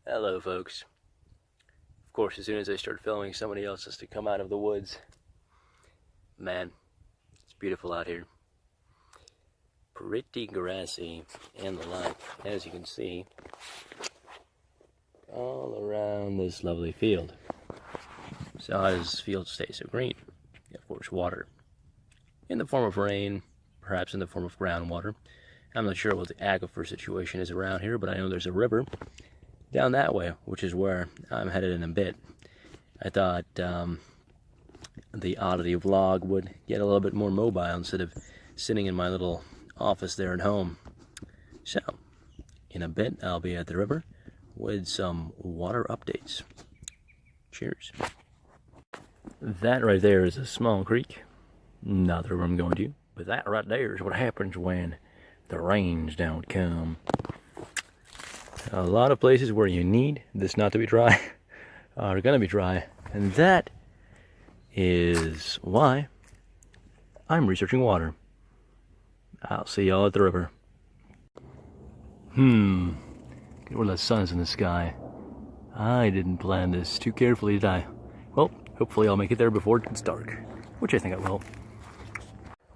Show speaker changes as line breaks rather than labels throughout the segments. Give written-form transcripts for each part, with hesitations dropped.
Hello folks. Of course, as soon as I start filming, somebody else has to come out of the woods. Man, it's beautiful out here. Pretty grassy and the like, as you can see, all around this lovely field. So how does this field stay so green? Of course, water. In the form of rain, perhaps in the form of groundwater. I'm not sure what the aquifer situation is around here, but I know there's a river down that way, which is where I'm headed in a bit. I thought the Oddity vlog would get a little bit more mobile instead of sitting in my little office there at home. So, in a bit, I'll be at the river with some water updates. Cheers. That right there is a small creek. Not the river I'm going to, but that right there is what happens when the rains don't come. A lot of places where you need this not to be dry are going to be dry, and that is why I'm researching water. I'll see y'all at the river. Get where the sun's in the sky. I didn't plan this too carefully, did I? Well, hopefully I'll make it there before it gets dark, which I think I will.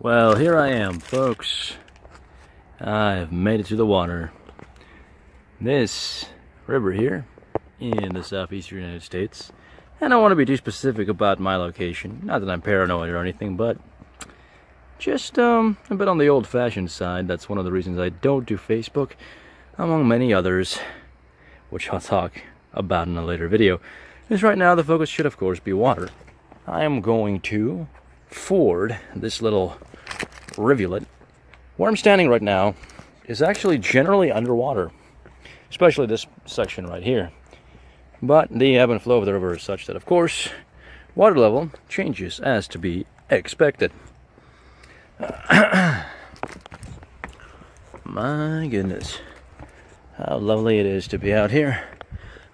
Well, here I am, folks. I've made it to the water. This river here in the southeastern United States, and I don't want to be too specific about my location, not that I'm paranoid or anything, but just a bit on the old-fashioned side. That's one of the reasons I don't do Facebook, among many others, which I'll talk about in a later video. Because right now the focus should of course be water. I am going to ford this little rivulet. Where I'm standing right now is actually generally underwater, especially this section right here. But the ebb and flow of the river is such that, of course, water level changes as to be expected. My goodness, how lovely it is to be out here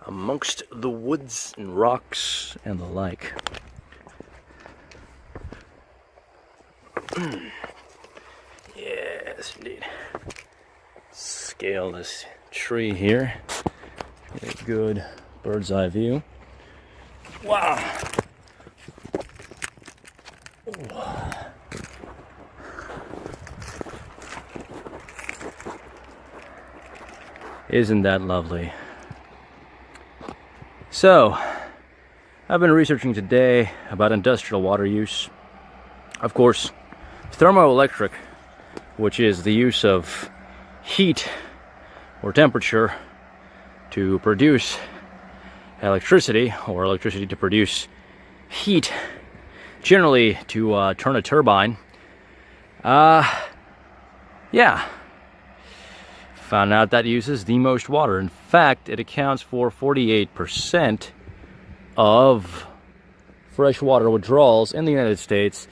amongst the woods and rocks and the like. Yes, indeed. Scale this tree here. Get a good bird's eye view. Wow! Isn't that lovely? So, I've been researching today about industrial water use. Of course, thermoelectric, which is the use of heat or temperature to produce electricity, or electricity to produce heat, generally to turn a turbine. Yeah. Found out that uses the most water. In fact, it accounts for 48% of freshwater withdrawals in the United States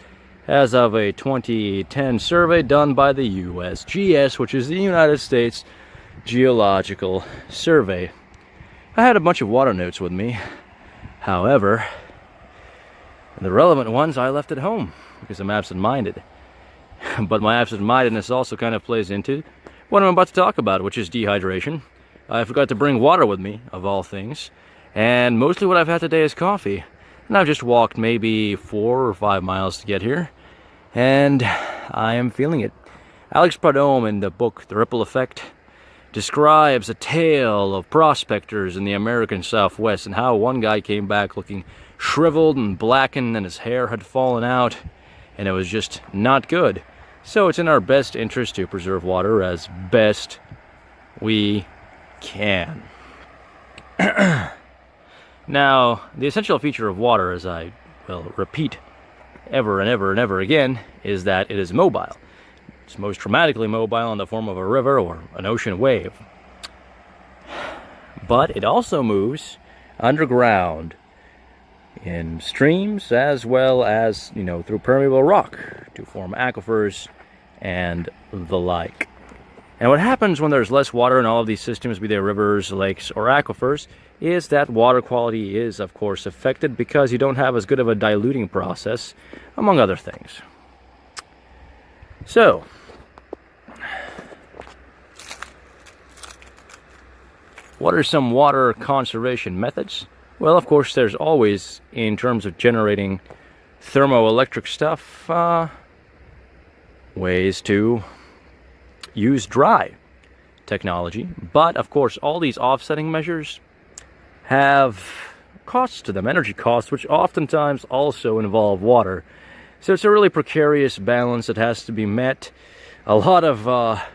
as of a 2010 survey done by the USGS, which is the United States Geological Survey. I had a bunch of water notes with me. However, the relevant ones I left at home because I'm absent-minded. But my absent-mindedness also kind of plays into what I'm about to talk about, which is dehydration. I forgot to bring water with me, of all things. And mostly what I've had today is coffee. And I've just walked maybe 4 or 5 miles to get here. And I am feeling it. Alex Pradome, in the book The Ripple Effect, describes a tale of prospectors in the American Southwest and how one guy came back looking shriveled and blackened and his hair had fallen out and it was just not good. So it's in our best interest to preserve water as best we can. Now, the essential feature of water, as I will repeat ever and ever and ever again, is that it is mobile. It's most dramatically mobile in the form of a river or an ocean wave. But it also moves underground in streams as well as, through permeable rock to form aquifers and the like. And what happens when there's less water in all of these systems, be they rivers, lakes, or aquifers, is that water quality is, of course, affected because you don't have as good of a diluting process, among other things. So, What are some water conservation methods? Well, of course, there's always, in terms of generating thermoelectric stuff, ways to use dry technology. But, of course, all these offsetting measures have costs to them, energy costs, which oftentimes also involve water. So it's a really precarious balance that has to be met. A lot of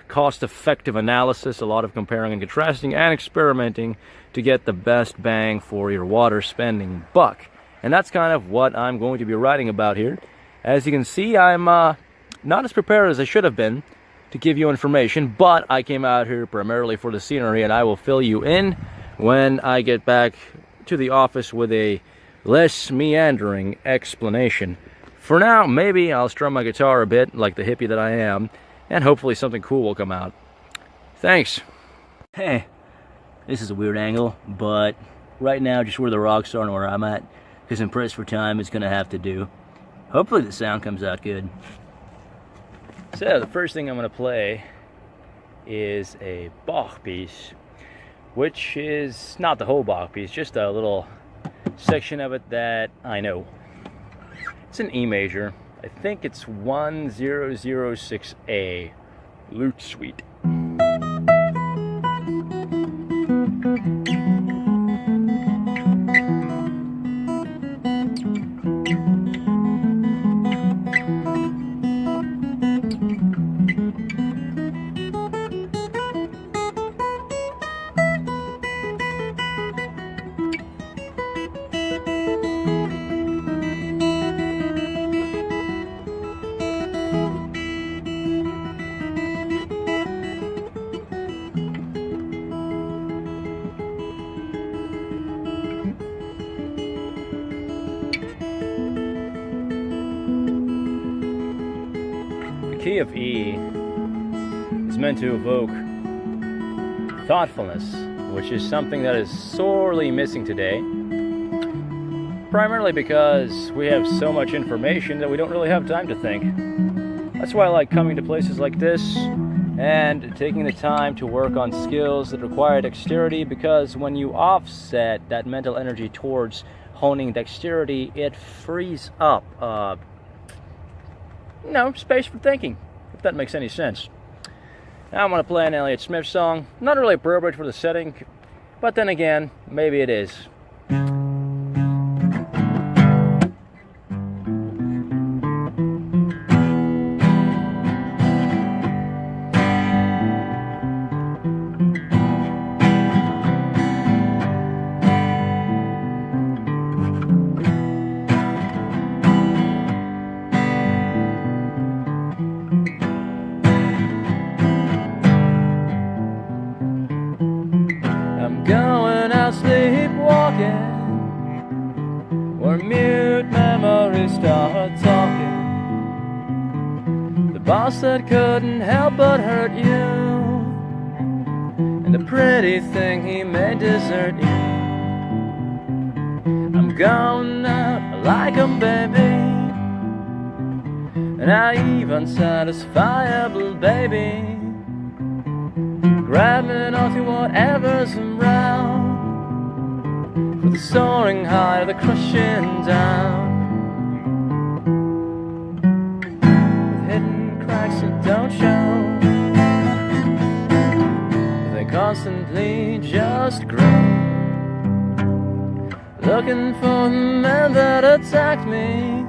cost-effective analysis, a lot of comparing and contrasting and experimenting to get the best bang for your water spending buck. And that's kind of what I'm going to be writing about here. As you can see, I'm not as prepared as I should have been to give you information, but I came out here primarily for the scenery, and I will fill you in when I get back to the office with a less meandering explanation. For now, maybe I'll strum my guitar a bit, like the hippie that I am, and hopefully something cool will come out. Thanks. Hey, this is a weird angle, but right now, just where the rocks are and where I'm at, because I'm pressed for time, it's gonna have to do. Hopefully the sound comes out good. So, the first thing I'm gonna play is a Bach piece, which is not the whole Bach piece, just a little section of it that I know. It's an E major. I think it's 1006A, Lute Suite. The key of E is meant to evoke thoughtfulness, which is something that is sorely missing today, primarily because we have so much information that we don't really have time to think. That's why I like coming to places like this and taking the time to work on skills that require dexterity, because when you offset that mental energy towards honing dexterity, it frees up space for thinking, if that makes any sense. Now I'm going to play an Elliott Smith song. Not really appropriate for the setting, but then again, maybe it is. Sleepwalking, where mute memories start talking. The boss that couldn't help but hurt you, and the pretty thing he made desert you. I'm going out like a baby, an naive, unsatisfiable baby, grabbing onto whatever's around, with the soaring high of the crushing down, with hidden cracks that don't show, they constantly just grow, looking for the man that attacked me,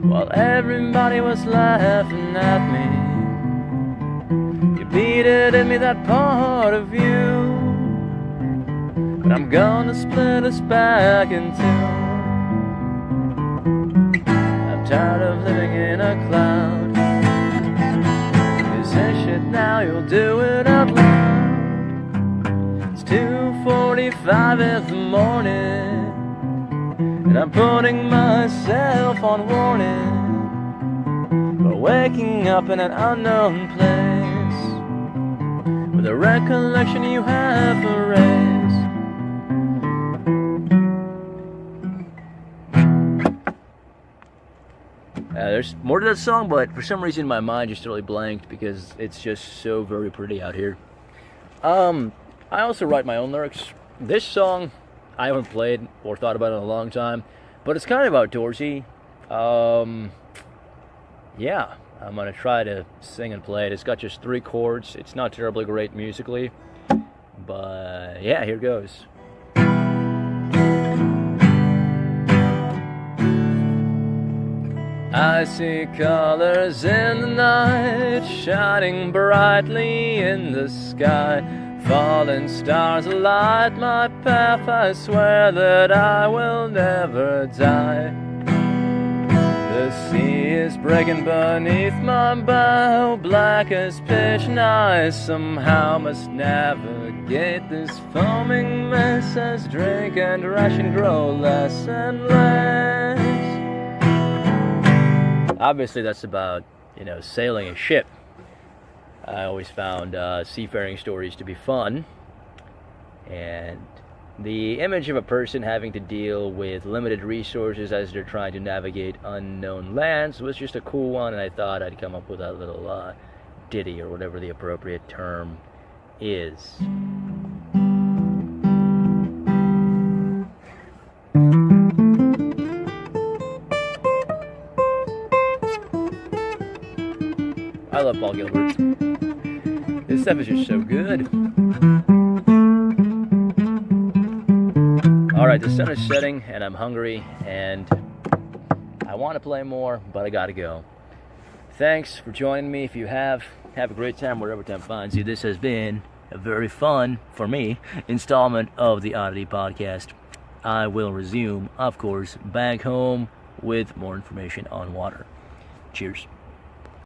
while everybody was laughing at me. You beat it in me, that part of you, but I'm gonna split us back in two. I'm tired of living in a cloud. You say shit now, you'll do it out loud. It's 2:45 in the morning, and I'm putting myself on warning, but waking up in an unknown place, with a recollection you have erased. There's more to that song, but for some reason my mind just totally blanked because it's just so very pretty out here. I I also write my own lyrics. This song I haven't played or thought about in a long time, but it's kind of outdoorsy. Yeah, I'm going to try to sing and play it. It's got just 3 chords. It's not terribly great musically, but yeah, here goes. I see colors in the night, shining brightly in the sky. Falling stars light my path, I swear that I will never die. The sea is breaking beneath my bow, black as pitch, and I somehow must navigate this foaming mess as drink and ration grow less and less. Obviously that's about, sailing a ship. I always found seafaring stories to be fun, and the image of a person having to deal with limited resources as they're trying to navigate unknown lands was just a cool one, and I thought I'd come up with that little ditty, or whatever the appropriate term is. I love Paul Gilbert. This stuff is just so good. Alright, the sun is setting and I'm hungry and I want to play more, but I gotta go. Thanks for joining me. If you have a great time wherever time finds you. This has been a very fun, for me, installment of the Audity podcast. I will resume, of course, back home with more information on water. Cheers.